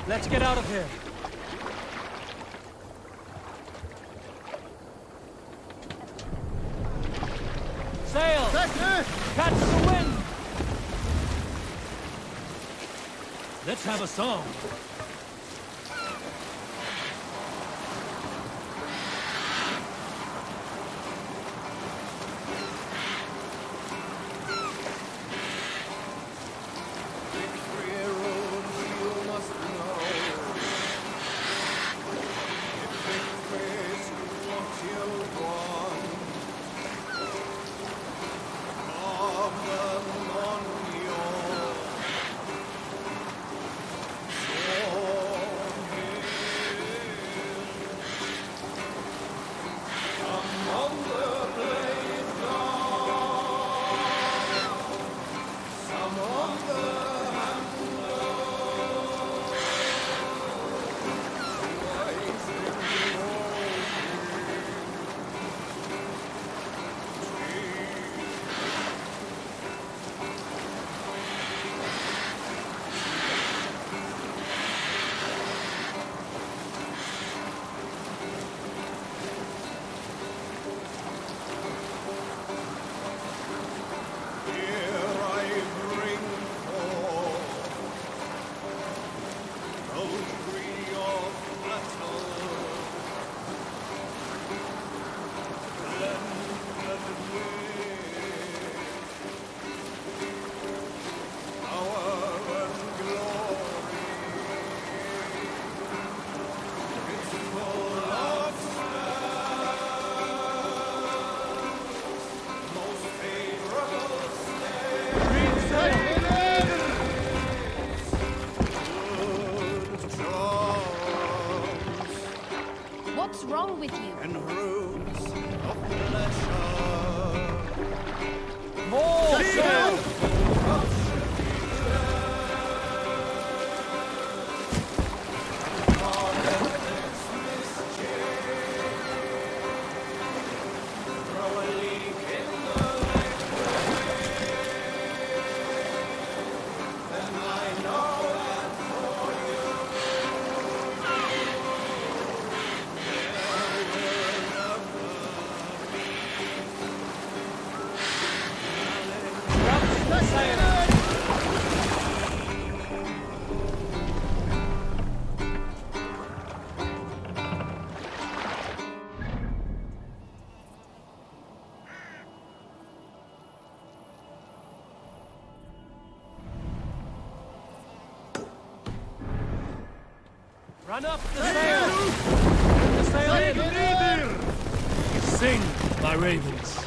Let's get out of here. Sail! Catch the wind! Let's have a song. What's wrong with you? And roots of pleasure. More sail! Run up the sail! The sail in! Sing, my ravens.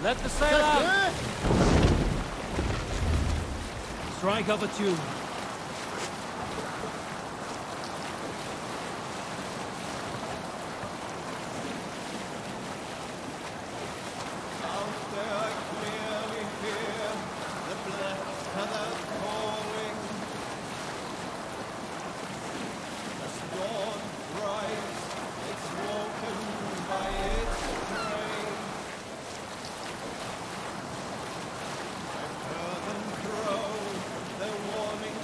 Let the sail out! Strike up a tune. Out there I clearly hear the black feather calling. As dawn bright, it's woken by its train. I've heard them crow their warning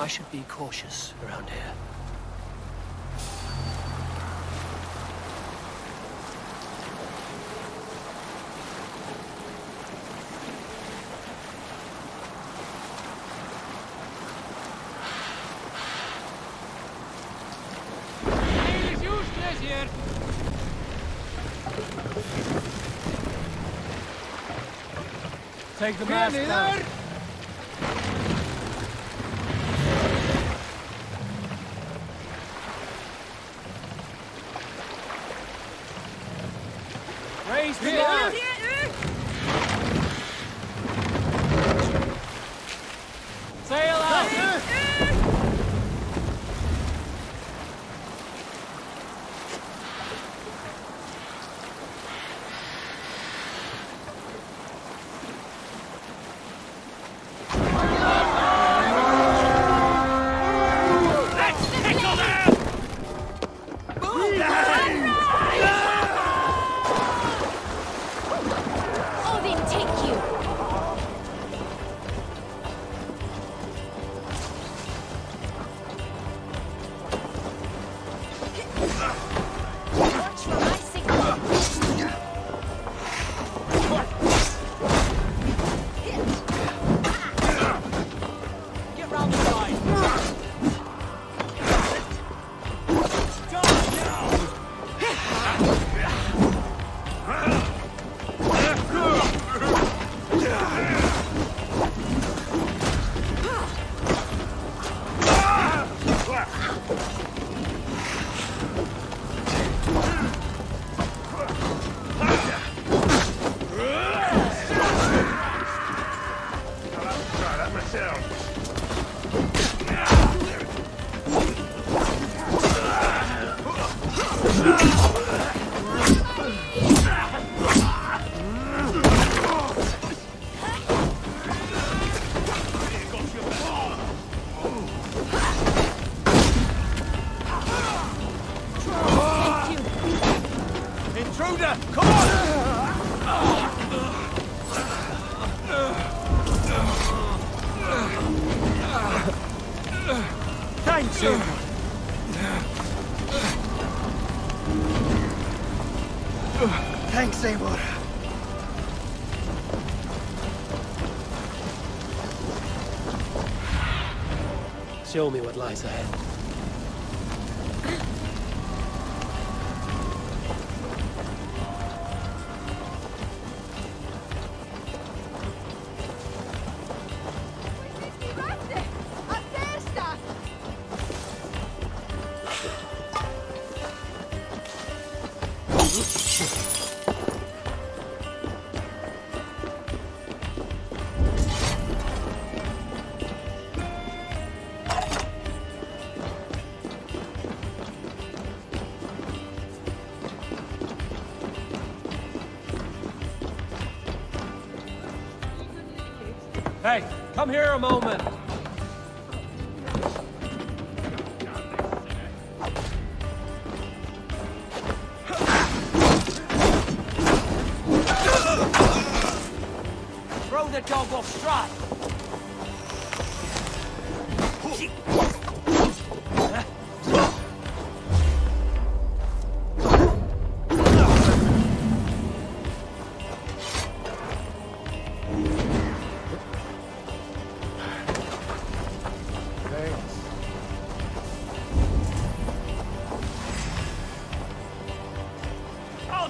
I should be cautious around here. Take the mask down. Raise the mask. Sail out. Thanks, Eivor. Show me what lies ahead. Hey, come here a moment. Throw the dog off stride.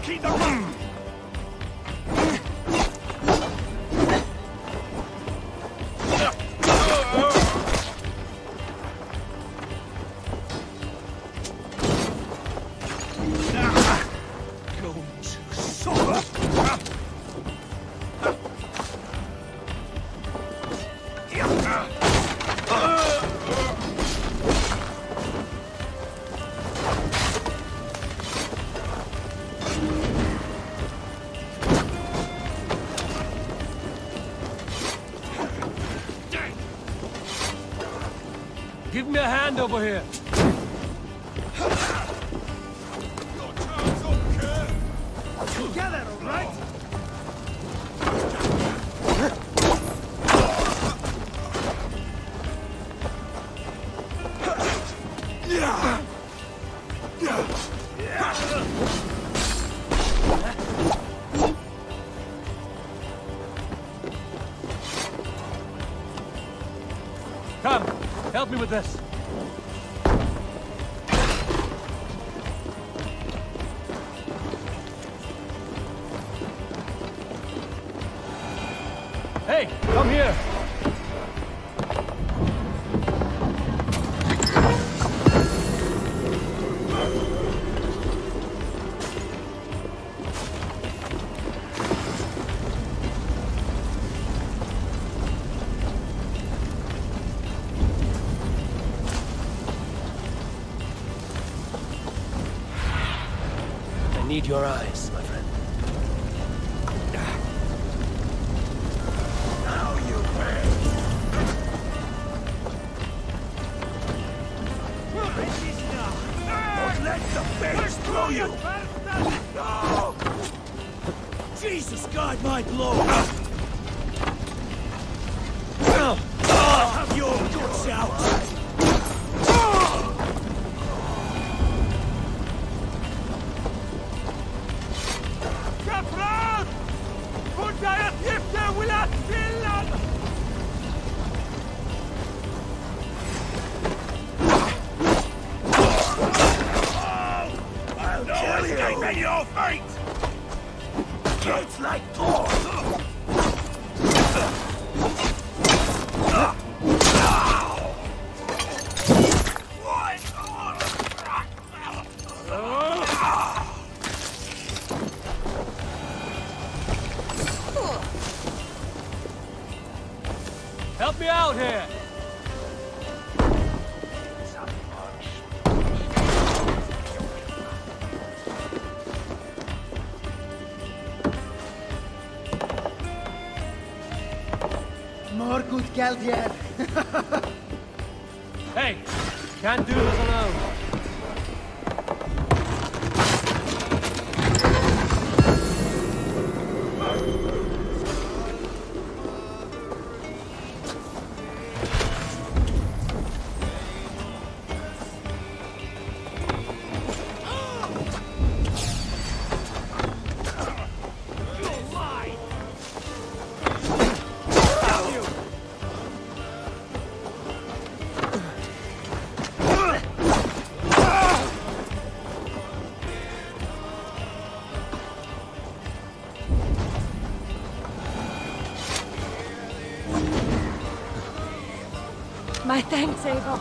Keep the room! Give me a hand over here. Together, all right? Come, help me with this. Hey, come here. I need your eyes, my friend. Now you pay. Don't let the bears throw you! No! Jesus, guide my blow! Have your guts out! Your fate! It's like Thor! Help me out here! More good Galdian. Hey, can't do this alone. My thanks, Abel.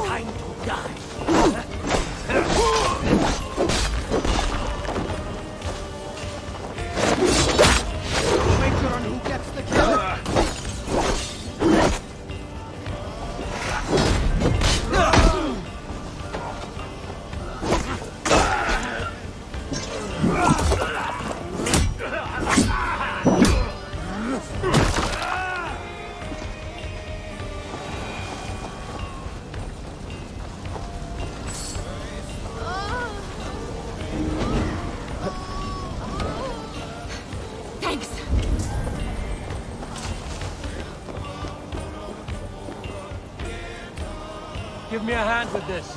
Time to die! Wager on who gets the kill. Thanks. Give me a hand with this.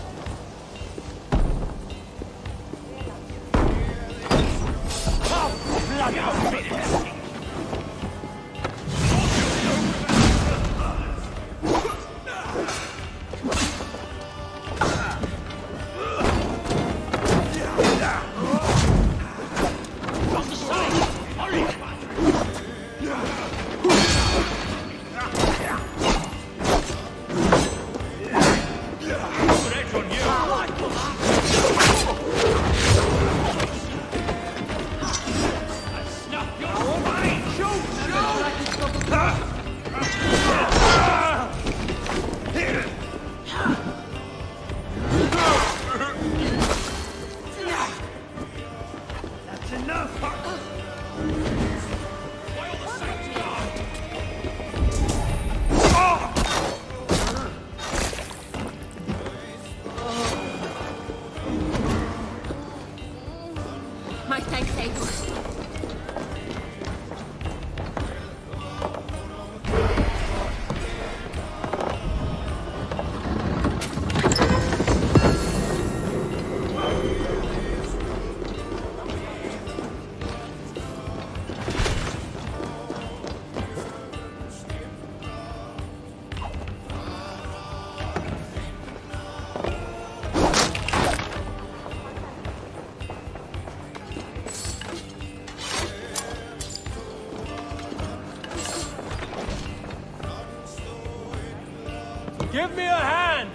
Give me a hand!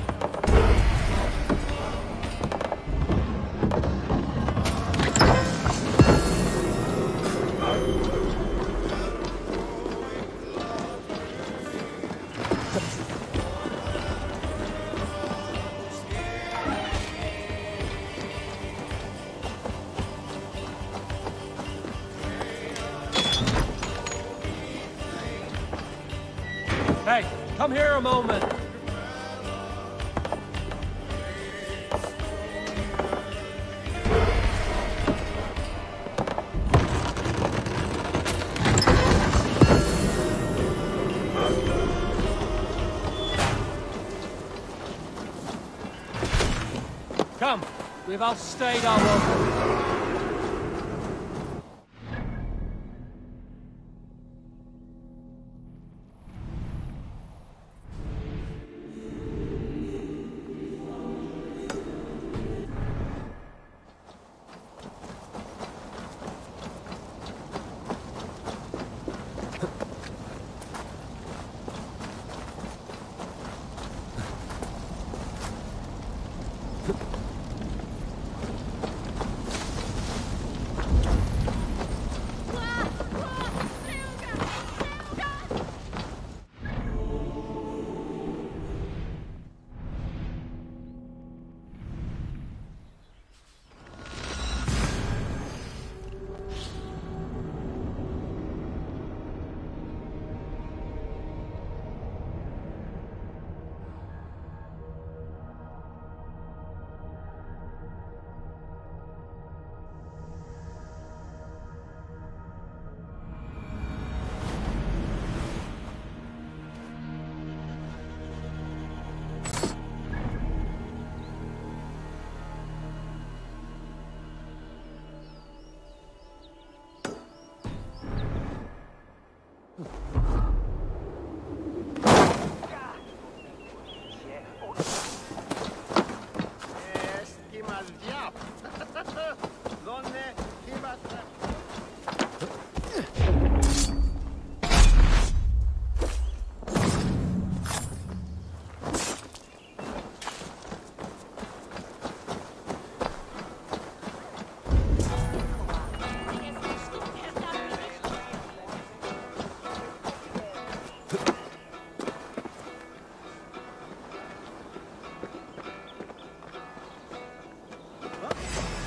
Hey, come here a moment. Come, we've outstayed our welcome.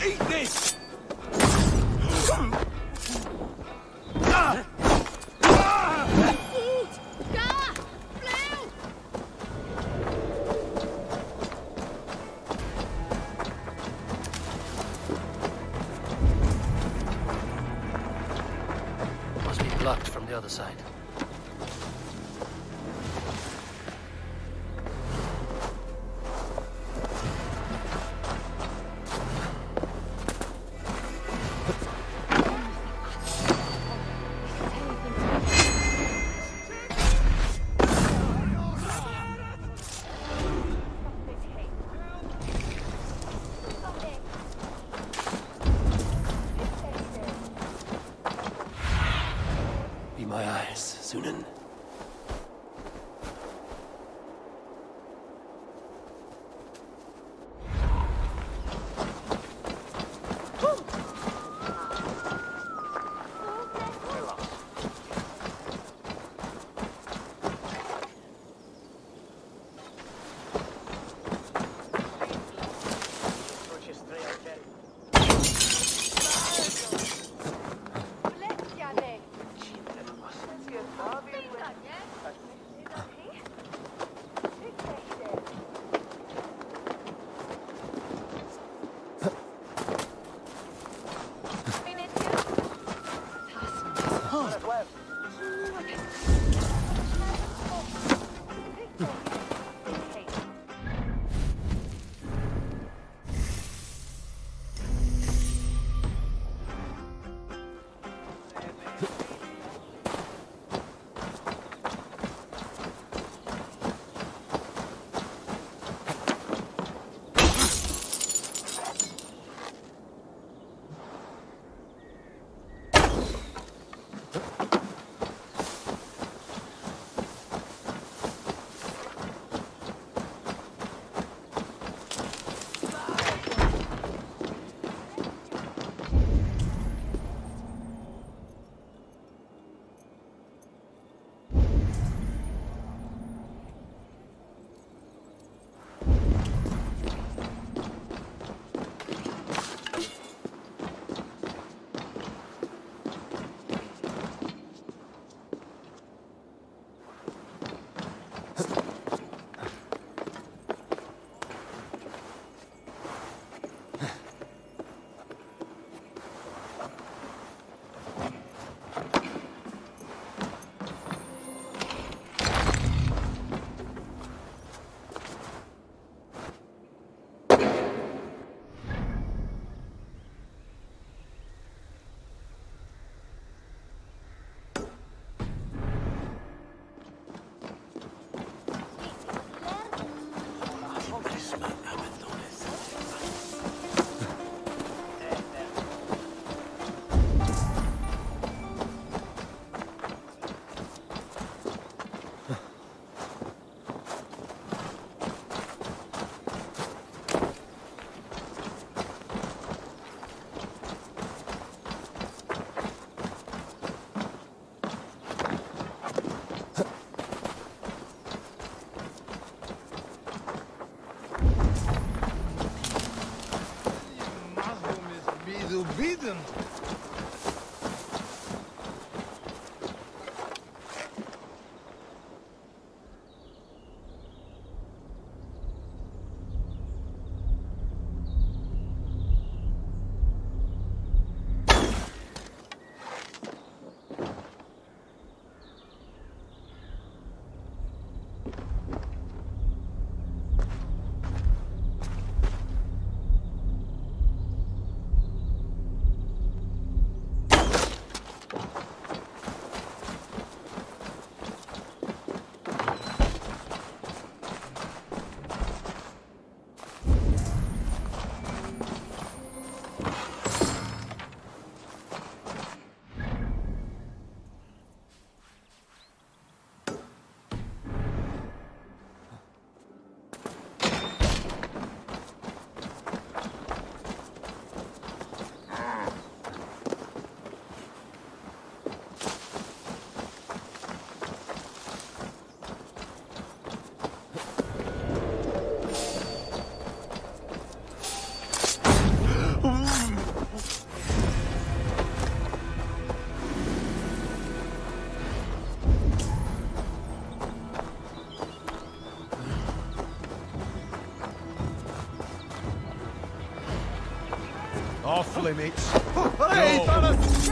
Eat this! Must be blocked from the other side. Be my eyes. them. Off limits. Hey, fellas!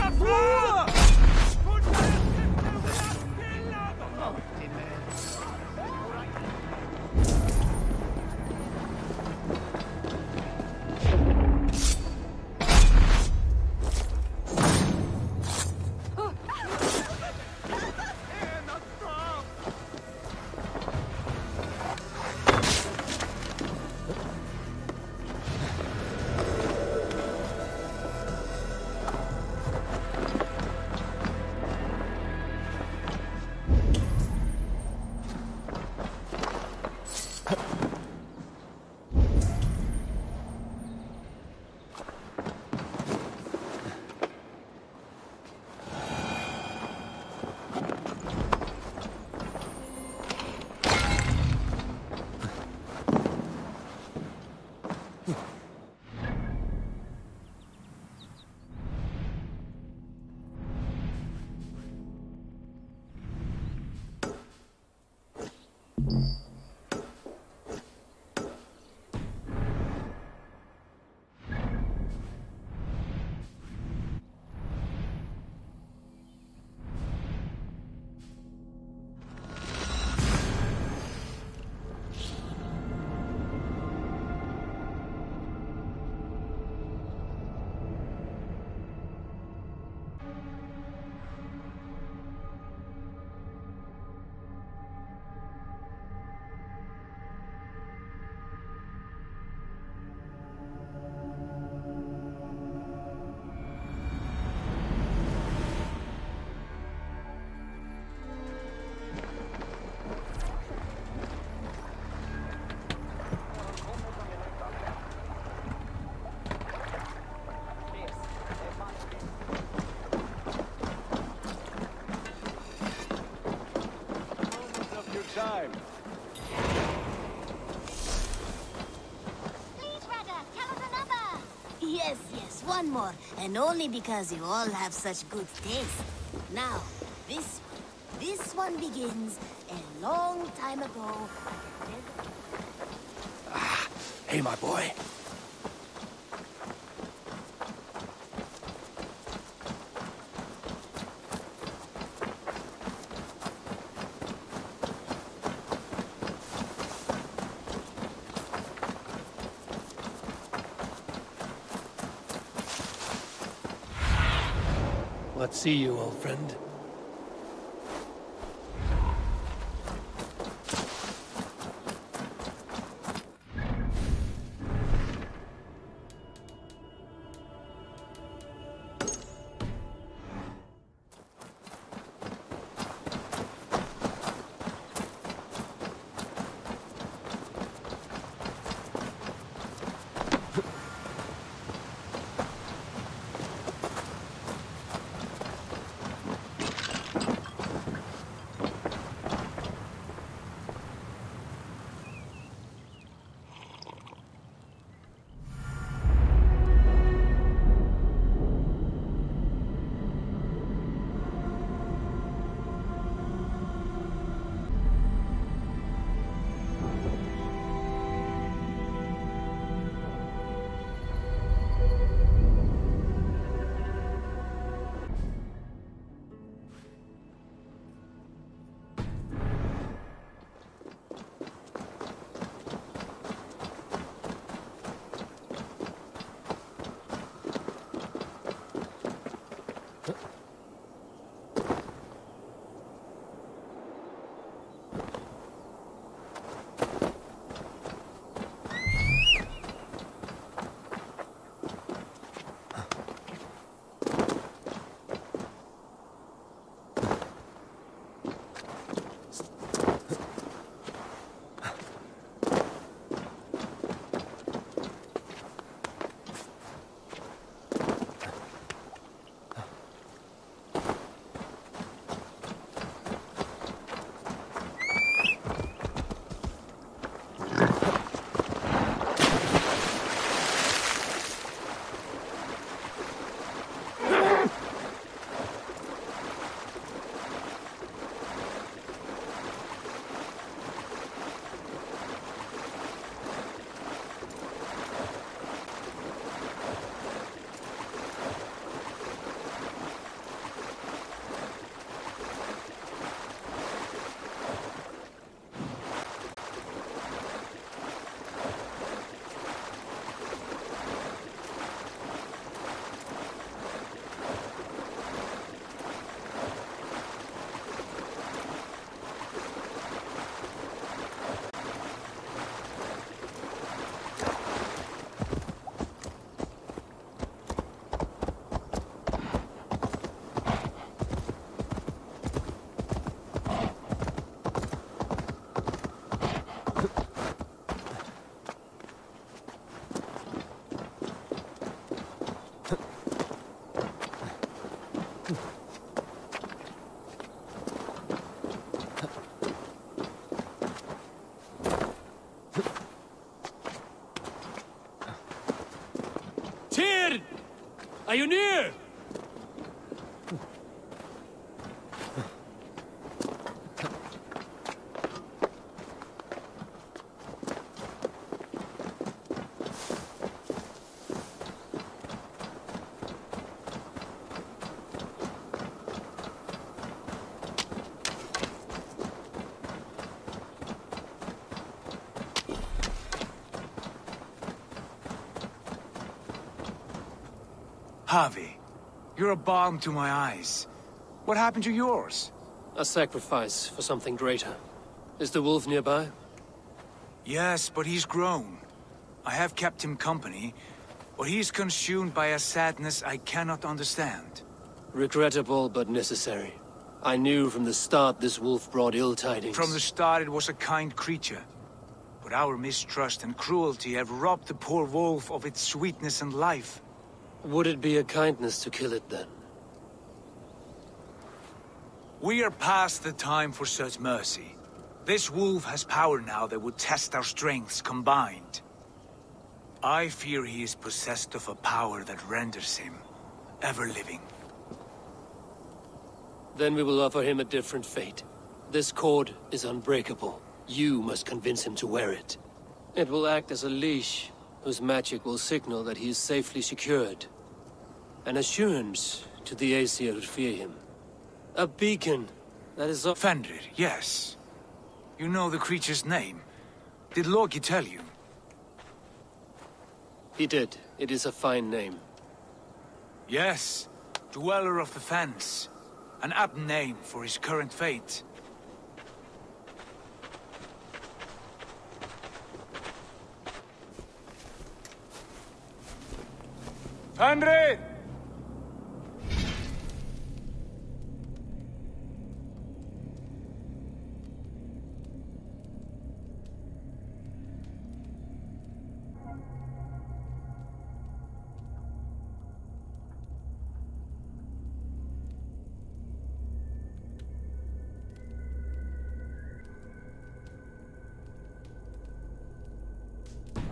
Time. Please, Rada, tell us another. Yes, yes, one more. And only because you all have such good taste. Now, this one begins a long time ago. Hey, my boy. Let's see you, old friend. you near? Javi, you're a balm to my eyes. What happened to yours? A sacrifice for something greater. Is the wolf nearby? Yes, but he's grown. I have kept him company, but he's consumed by a sadness I cannot understand. Regrettable, but necessary. I knew from the start this wolf brought ill tidings. From the start it was a kind creature. But our mistrust and cruelty have robbed the poor wolf of its sweetness and life. Would it be a kindness to kill it, then? We are past the time for such mercy. This wolf has power now that would test our strengths combined. I fear he is possessed of a power that renders him ever-living. Then we will offer him a different fate. This cord is unbreakable. You must convince him to wear it. It will act as a leash, whose magic will signal that he is safely secured. An assurance to the Aesir who fear him. A beacon that is Fenrir, yes. You know the creature's name. Did Loki tell you? He did. It is a fine name. Yes. Dweller of the Fens. An apt name for his current fate. Fenrir!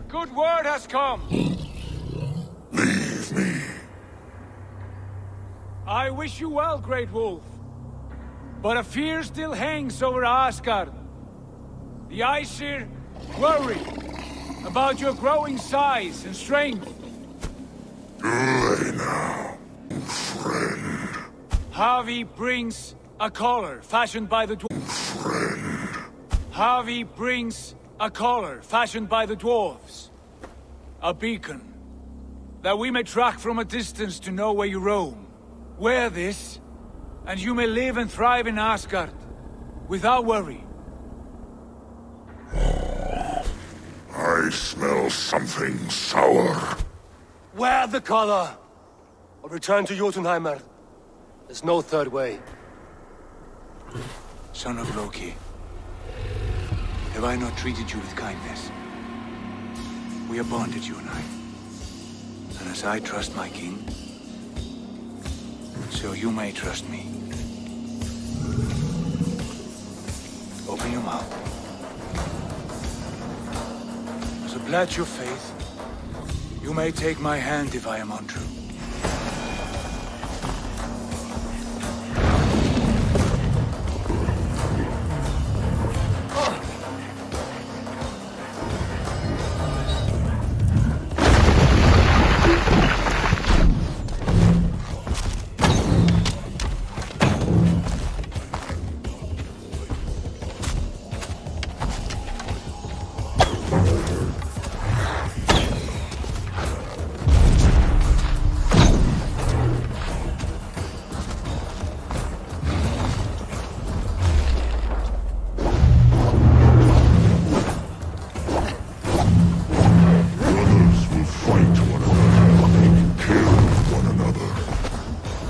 Good word has come. Leave me. I wish you well, Great Wolf. But a fear still hangs over Asgard. The Aesir worry about your growing size and strength. Do they now, friend? Javi brings a collar fashioned by the Friend. Javi brings a collar fashioned by the dwarves. A beacon, that we may track from a distance to know where you roam. Wear this, and you may live and thrive in Asgard, without worry. I smell something sour. Wear the collar, or return to Jotunheimer. There's no third way. Son of Loki, have I not treated you with kindness? We are bonded, you and I. And as I trust my king, so you may trust me. Open your mouth. As a pledge of faith, you may take my hand if I am untrue.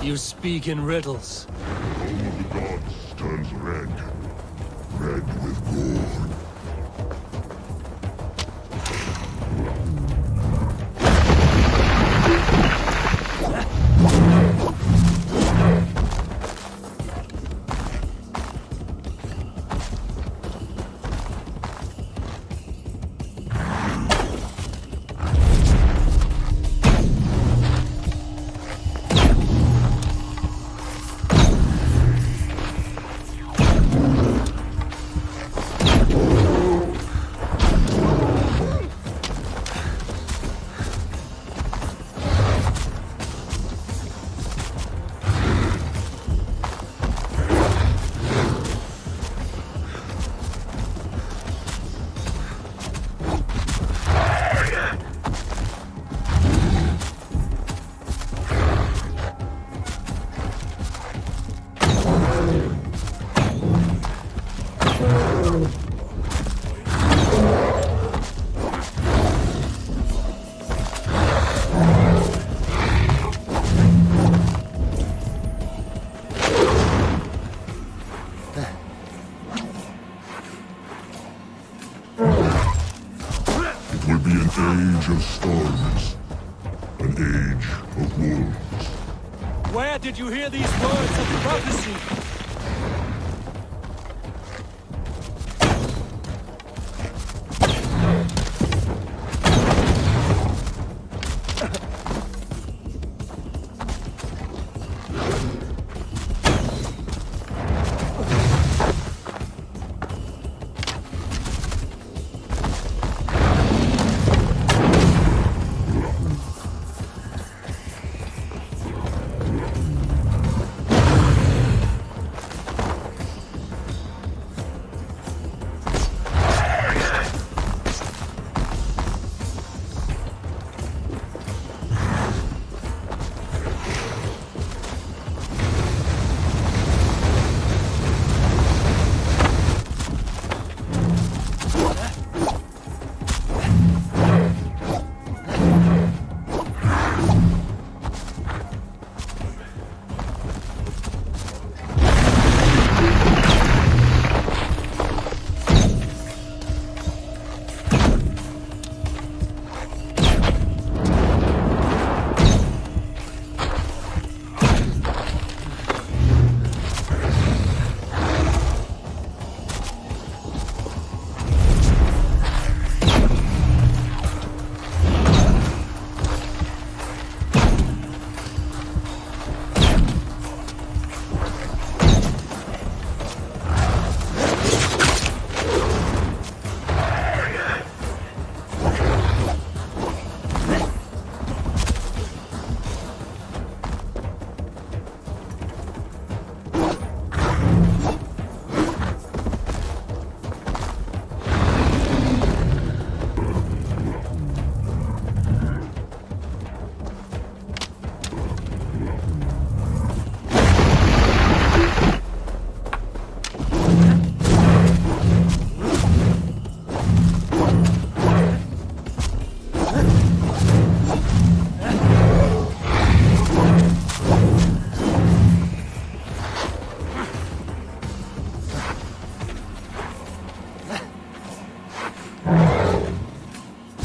You speak in riddles. Home of the gods turns red. Red with gore. be an age of storms. An age of wolves. Where did you hear these words of prophecy?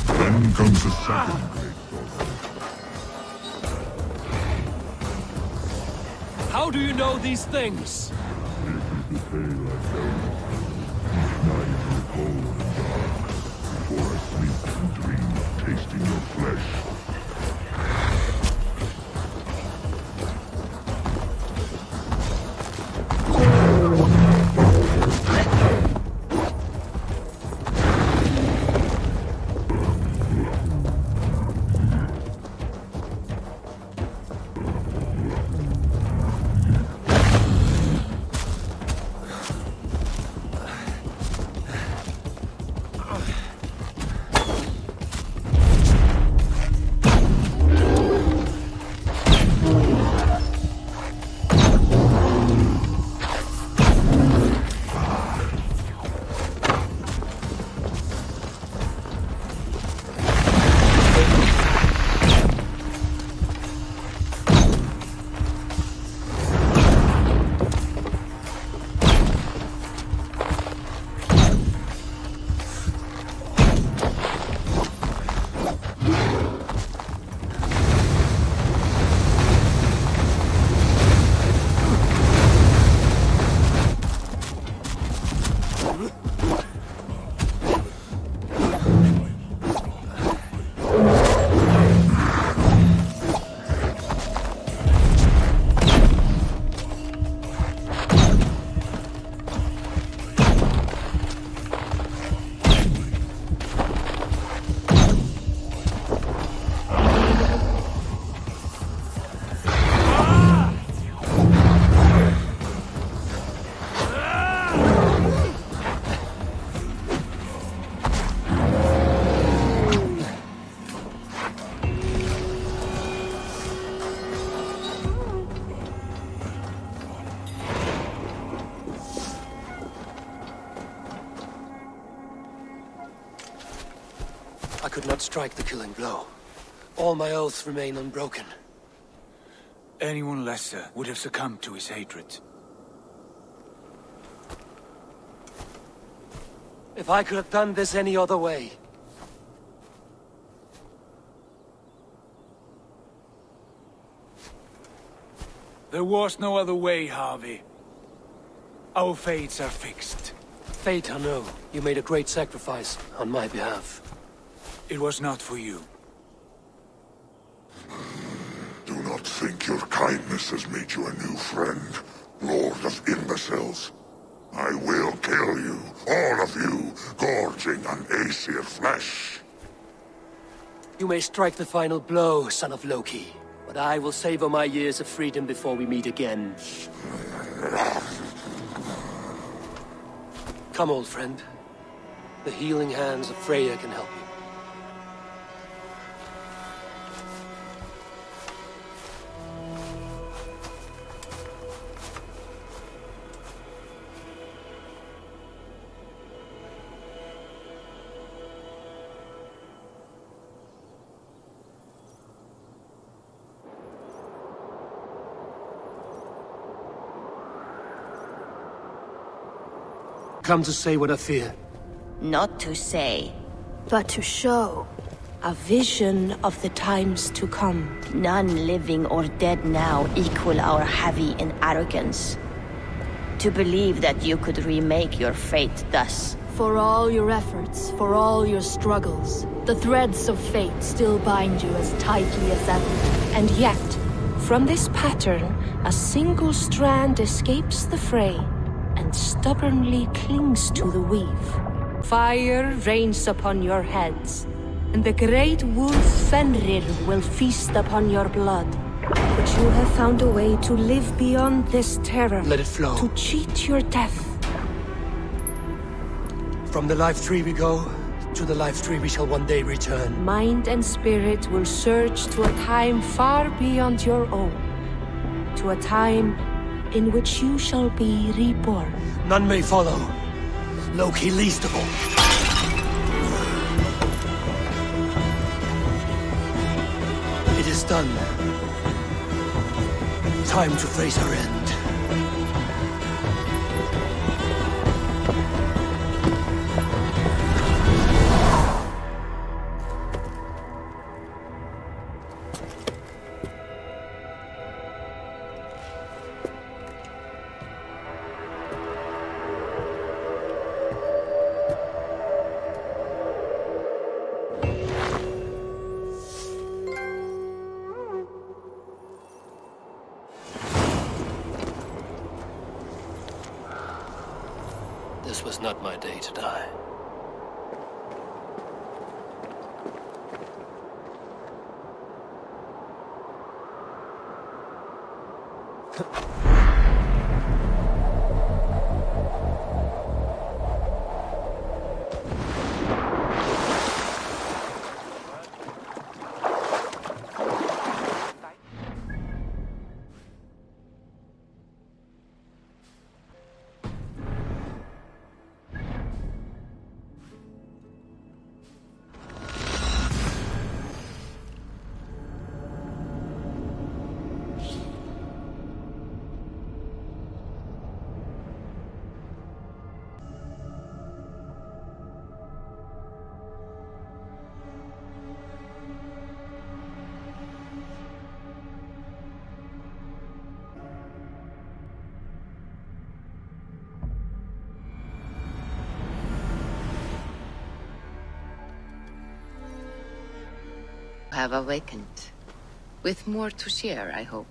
Then comes the second great battle. How do you know these things? If you behave like them, each night you're cold and dark, before I sleep and dream of tasting your flesh. I could not strike the killing blow. All my oaths remain unbroken. Anyone lesser would have succumbed to his hatred. If I could have done this any other way, There was no other way, Harvey. Our fates are fixed. Fate, I know. You made a great sacrifice on my behalf. It was not for you. Do not think your kindness has made you a new friend, Lord of Imbeciles. I will kill you, all of you, gorging on Aesir flesh. You may strike the final blow, son of Loki, but I will savor my years of freedom before we meet again. Come, old friend. The healing hands of Freya can help you. Come to say what I fear. Not to say. But to show a vision of the times to come. None living or dead now equal our heavy in arrogance. To believe that you could remake your fate thus. For all your efforts, for all your struggles, the threads of fate still bind you as tightly as ever. And yet, from this pattern, a single strand escapes the fray and stubbornly clings to the weave. Fire rains upon your heads, and the great wolf Fenrir will feast upon your blood. But you have found a way to live beyond this terror. Let it flow. To cheat your death. From the life tree we go, to the life tree we shall one day return. Mind and spirit will surge to a time far beyond your own. To a time in which you shall be reborn. None may follow. Loki least of all. It is done. Time to face our end. This was not my day to die. Have awakened. With more to share, I hope.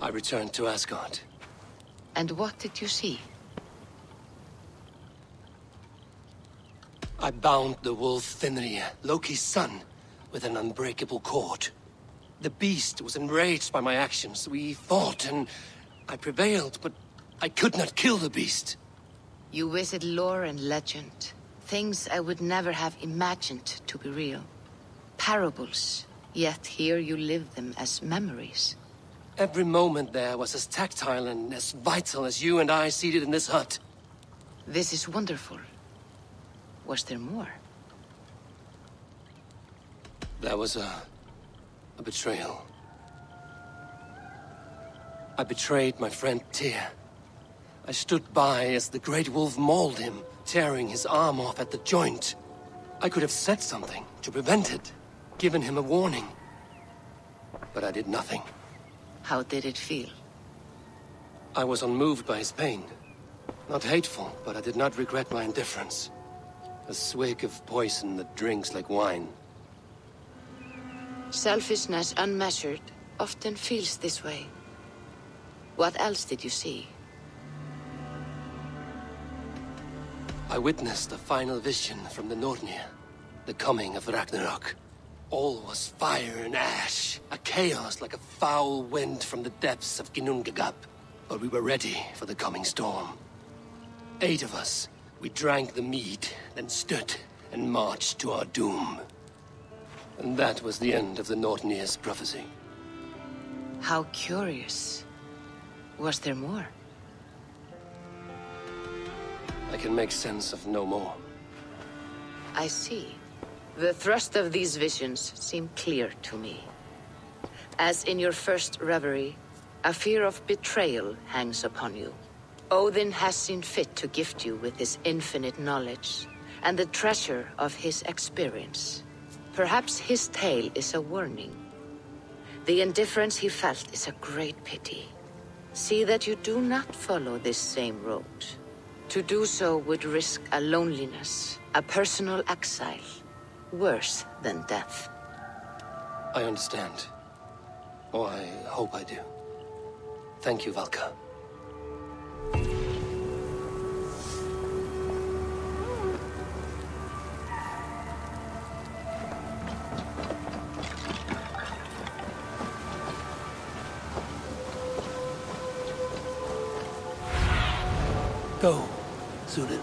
I returned to Asgard. And what did you see? I bound the wolf Fenrir, Loki's son, with an unbreakable cord. The beast was enraged by my actions. We fought and I prevailed, but I could not kill the beast. You visit lore and legend. Things I would never have imagined to be real. Parables, yet here you live them as memories. Every moment there was as tactile and as vital as you and I seated in this hut. This is wonderful. Was there more? There was a betrayal. I betrayed my friend Tyr. I stood by as the great wolf mauled him, tearing his arm off at the joint. I could have said something to prevent it, given him a warning. But I did nothing. How did it feel? I was unmoved by his pain. Not hateful, but I did not regret my indifference. A swig of poison that drinks like wine. Selfishness unmeasured often feels this way. What else did you see? I witnessed the final vision from the Nornir. The coming of Ragnarok. All was fire and ash. A chaos like a foul wind from the depths of Ginnungagap. But we were ready for the coming storm. 8 of us. We drank the mead, then stood and marched to our doom. And that was the end of the Nornir's prophecy. How curious. Was there more? I can make sense of no more. I see. The thrust of these visions seem clear to me. As in your first reverie, a fear of betrayal hangs upon you. Odin has seen fit to gift you with his infinite knowledge, and the treasure of his experience. Perhaps his tale is a warning. The indifference he felt is a great pity. See that you do not follow this same road. To do so would risk a loneliness, a personal exile, worse than death. I understand. Or I hope I do. Thank you, Valka. Go, Zulin.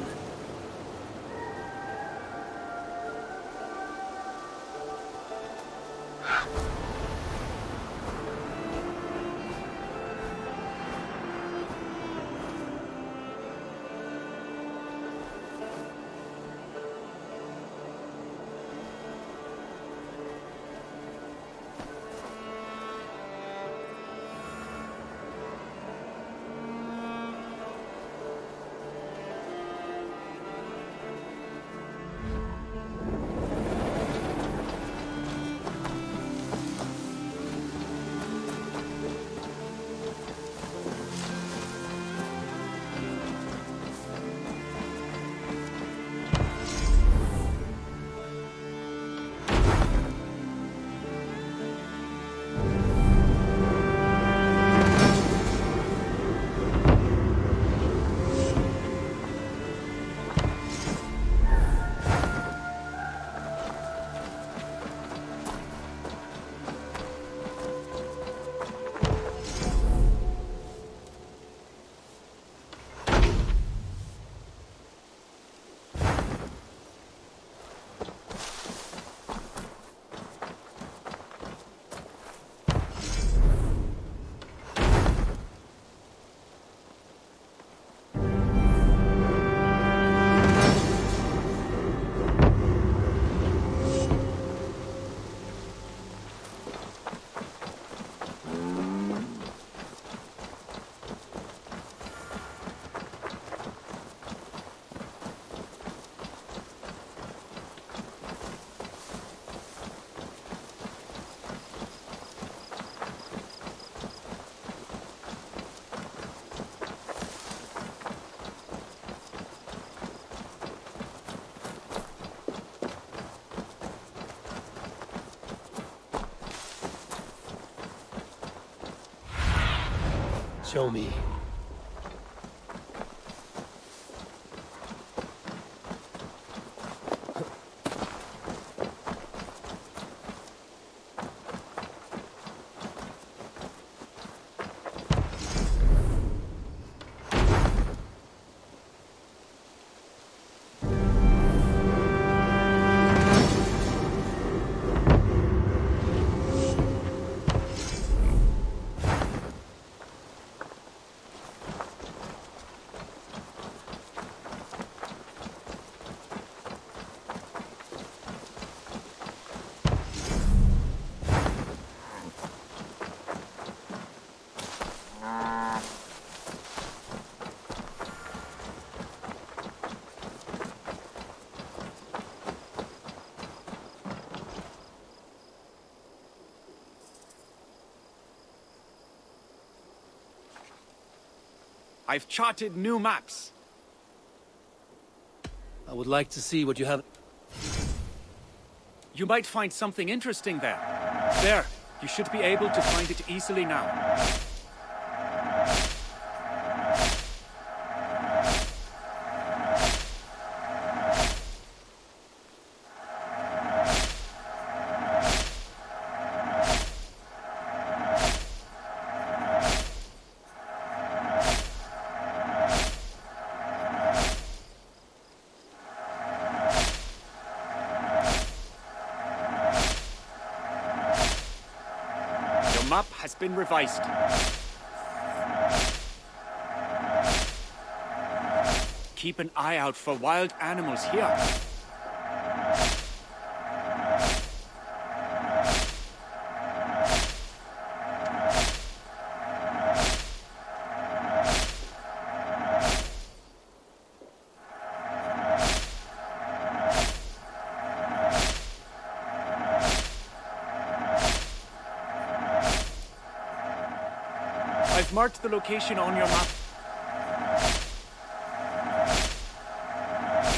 Show me. I've charted new maps. I would like to see what you have. You might find something interesting there. There, you should be able to find it easily now. Map has been revised. Keep an eye out for wild animals here. I've marked the location on your map.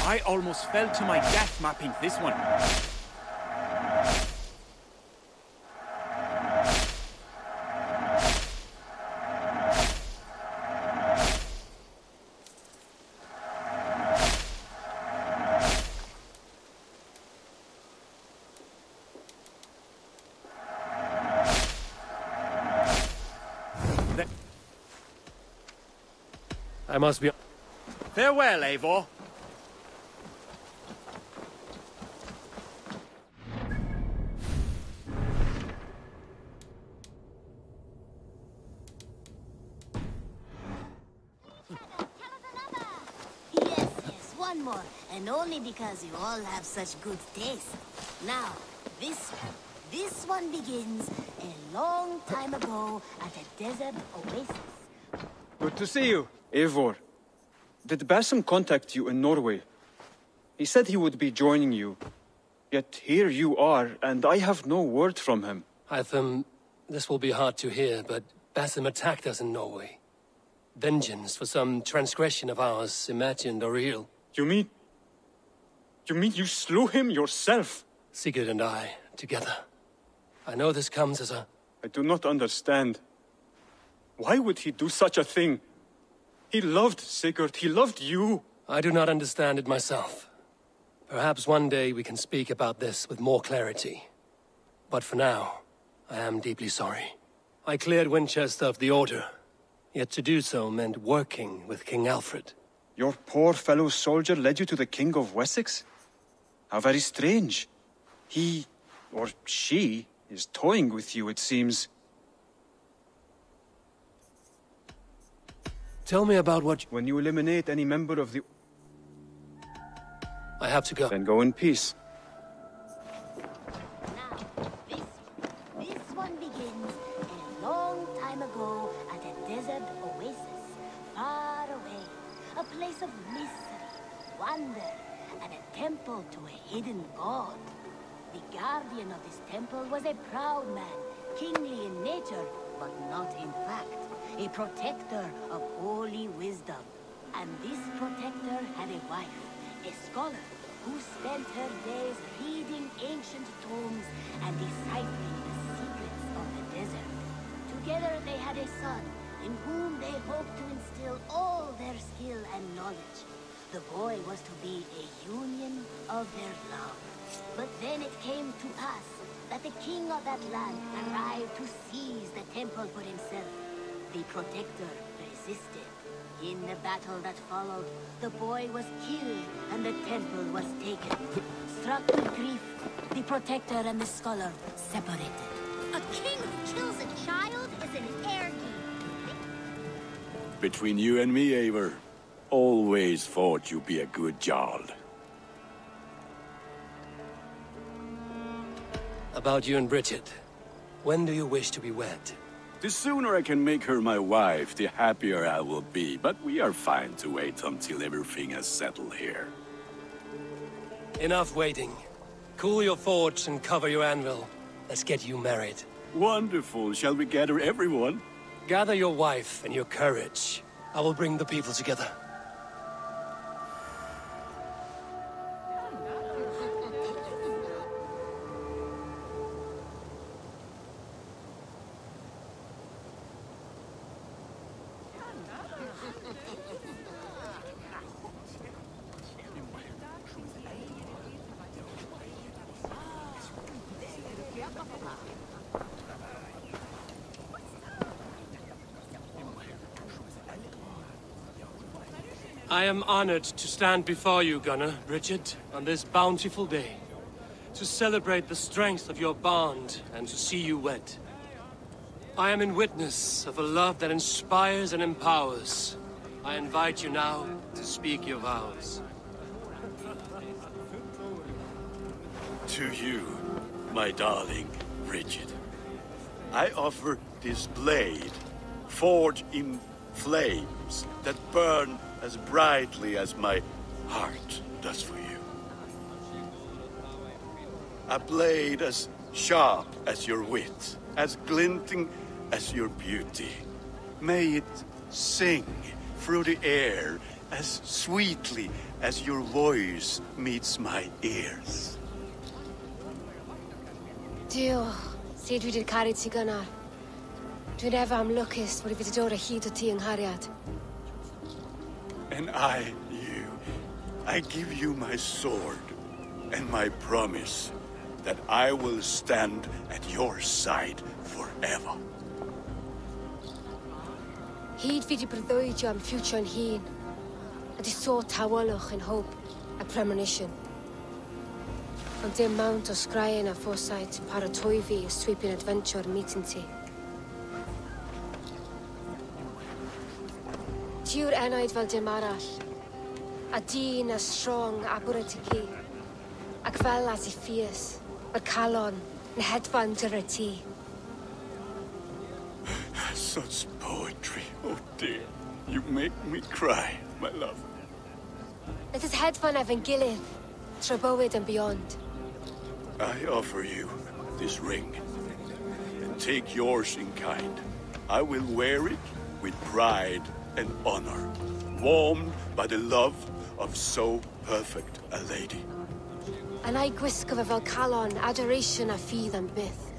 I almost fell to my death mapping this one. I must be... Farewell, Eivor. Yes, one more. And only because you all have such good taste. Now, this one begins a long time ago at a desert oasis. Good to see you, Eivor. Did Basim contact you in Norway? He said he would be joining you. Yet here you are, and I have no word from him. Hytham, this will be hard to hear, but Basim attacked us in Norway. Vengeance for some transgression of ours, imagined or real. You mean you slew him yourself? Sigurd and I, together. I know this comes as a... I do not understand. Why would he do such a thing? He loved Sigurd, he loved you. I do not understand it myself. Perhaps one day we can speak about this with more clarity. But for now, I am deeply sorry. I cleared Winchester of the Order, yet to do so meant working with King Alfred. Your poor fellow soldier led you to the King of Wessex? How very strange. He, or she, is toying with you, it seems. Tell me about what... When you eliminate any member of the... I have to go. Then go in peace. Now, this one begins a long time ago at a desert oasis, far away. A place of mystery, wonder, and a temple to a hidden god. The guardian of this temple was a proud man, kingly in nature, but not in fact. A protector of holy wisdom. And this protector had a wife, a scholar, who spent her days reading ancient tomes and deciphering the secrets of the desert. Together they had a son, in whom they hoped to instill all their skill and knowledge. The boy was to be a union of their love. But then it came to pass that the king of that land arrived to seize the temple for himself. The protector resisted. In the battle that followed, the boy was killed and the temple was taken. Struck with grief, the protector and the scholar separated. A king who kills a child is an heir. Between you and me, Eivor, always thought you'd be a good Jarl. About you and Bridget. When do you wish to be wed? The sooner I can make her my wife, the happier I will be. But we are fine to wait until everything has settled here. Enough waiting. Cool your forge and cover your anvil. Let's get you married. Wonderful. Shall we gather everyone? Gather your wife and your courage. I will bring the people together. I am honored to stand before you, Gunnar, Richard, on this bountiful day, to celebrate the strength of your bond and to see you wed. I am in witness of a love that inspires and empowers. I invite you now to speak your vows. To you, my darling Richard, I offer this blade, forged in flames that burn as brightly as my heart does for you. A blade as sharp as your wit, as glinting as your beauty. May it sing through the air as sweetly as your voice meets my ears. Dio, sut dwi di'r caru ti gynnar. Dwi'n efo am lwcus bod I wedi dod o hyd o ti yng nghariad. And I give you my sword and my promise that I will stand at your side forever. Hyd fi di breuddwydio am ffewtio'n hun, a di sôn tawelwch yn hope a premonition. Ond dim mount o sgraen a foresight yn paratoi fi a sweeping adventure meeting ti. Tiw'r enaid fel dim arall, a dyn as strong a bwrdd y ci, ac fel as I fierce, mae'r calon yn hedfan dyr y ti. Such poetry, oh dear. You make me cry, my love. Let us hedfan efo'n gilydd, tro bywyd and beyond. I offer you this ring, and take yours in kind. I will wear it with pride and honor, warmed by the love of so perfect a lady. And I gwisgo fe fel calon, adoration a ffydd am byth.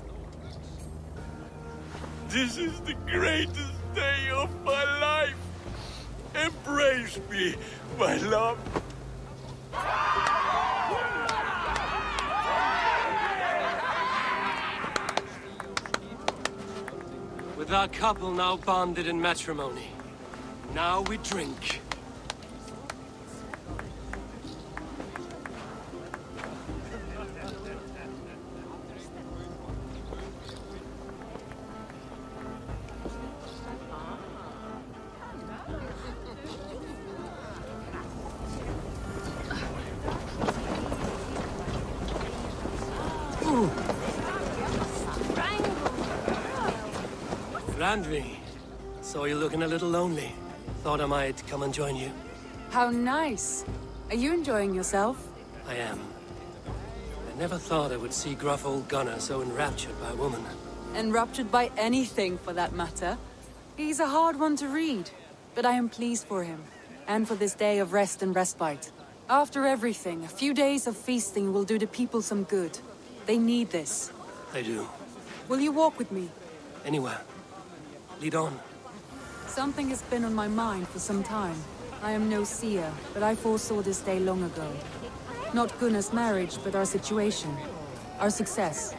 This is the greatest day of my life. Embrace me, my love. With our couple now bonded in matrimony, now we drink. Randvi, saw you looking a little lonely. Thought I might come and join you. How nice. Are you enjoying yourself? I am. I never thought I would see gruff old Gunnar so enraptured by a woman. Enraptured by anything, for that matter. He's a hard one to read, but I am pleased for him, and for this day of rest and respite. After everything, a few days of feasting will do the people some good. They need this. They do. Will you walk with me? Anywhere. Lead on. Something has been on my mind for some time. I am no seer, but I foresaw this day long ago. Not Gunnar's marriage, but our situation. Our success.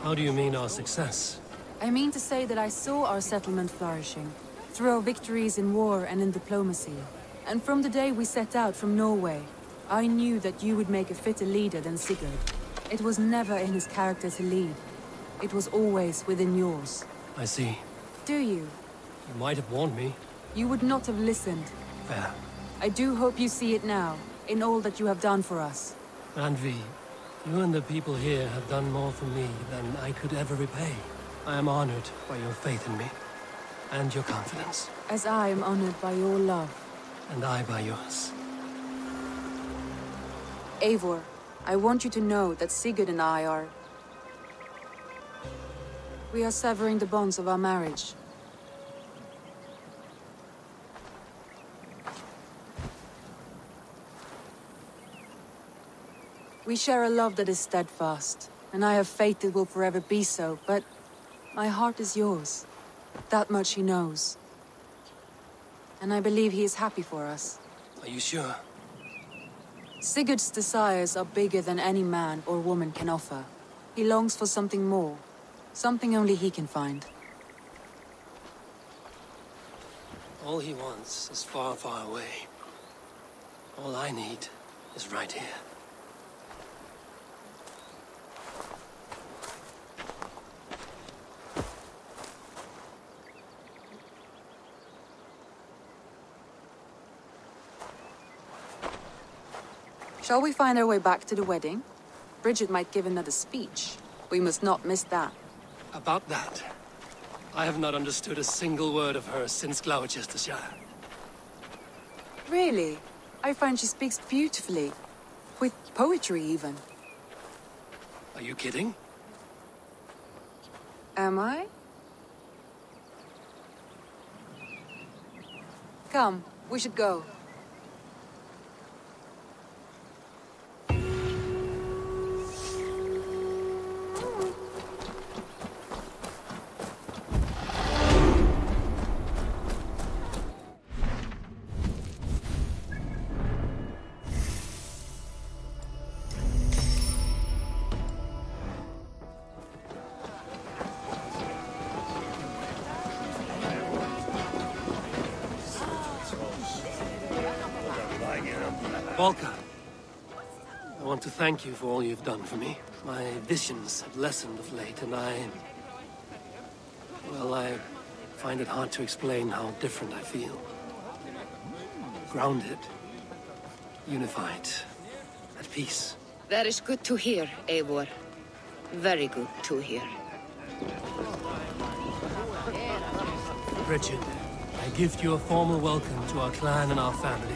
How do you mean our success? I mean to say that I saw our settlement flourishing, through our victories in war and in diplomacy. And from the day we set out from Norway, I knew that you would make a fitter leader than Sigurd. It was never in his character to lead. It was always within yours. I see. Do you? You might have warned me. You would not have listened. Fair. I do hope you see it now, in all that you have done for us. Randvi, you and the people here have done more for me than I could ever repay. I am honored by your faith in me, and your confidence. As I am honored by your love. And I by yours. Eivor, I want you to know that Sigurd and I are... We are severing the bonds of our marriage. We share a love that is steadfast, and I have faith it will forever be so, but my heart is yours. That much he knows. And I believe he is happy for us. Are you sure? Sigurd's desires are bigger than any man or woman can offer. He longs for something more. Something only he can find. All he wants is far, far away. All I need is right here. Shall we find our way back to the wedding? Bridget might give another speech. We must not miss that. About that, I have not understood a single word of hers since Gloucestershire. Really? I find she speaks beautifully. With poetry, even. Are you kidding? Am I? Come, we should go. Volker, I want to thank you for all you've done for me. My visions have lessened of late, and well, I find it hard to explain how different I feel. Grounded, unified, at peace. That is good to hear, Eivor. Very good to hear. Bridget, I gift you a formal welcome to our clan and our family.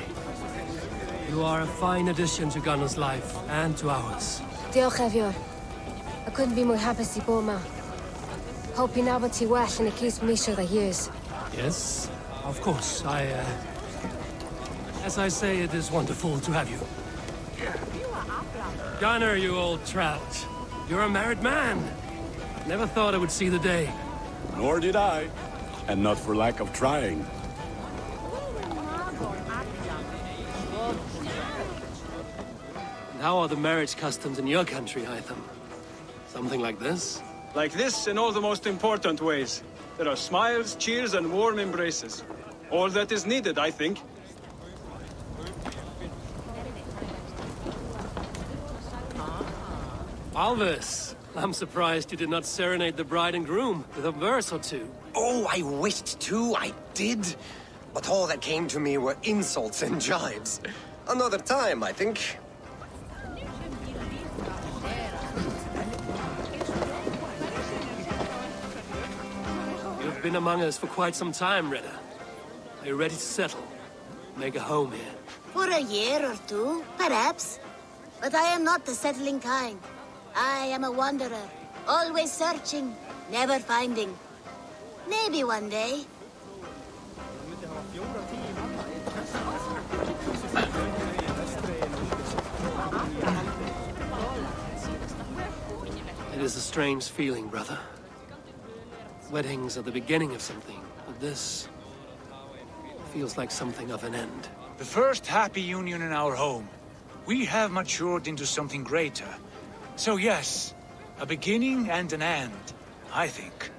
You are a fine addition to Gunnar's life, and to ours. Diolch, Eivor. I couldn't be more happy to go, ma. Hope you know what you well and it keeps me sure the years. Yes, of course. As I say, it is wonderful to have you. Gunnar, you old trout. You're a married man. Never thought I would see the day. Nor did I. And not for lack of trying. And how are the marriage customs in your country, Hytham? Something like this? Like this in all the most important ways. There are smiles, cheers, and warm embraces. All that is needed, I think. Alvis, I'm surprised you did not serenade the bride and groom with a verse or two. Oh, I wished to, I did. But all that came to me were insults and jibes. Another time, I think. You've been among us for quite some time, Reda. Are you ready to settle? Make a home here? For a year or two, perhaps. But I am not the settling kind. I am a wanderer, always searching, never finding. Maybe one day. It is a strange feeling, brother. Weddings are the beginning of something, but this feels like something of an end. The first happy union in our home. We have matured into something greater. So yes, a beginning and an end, I think.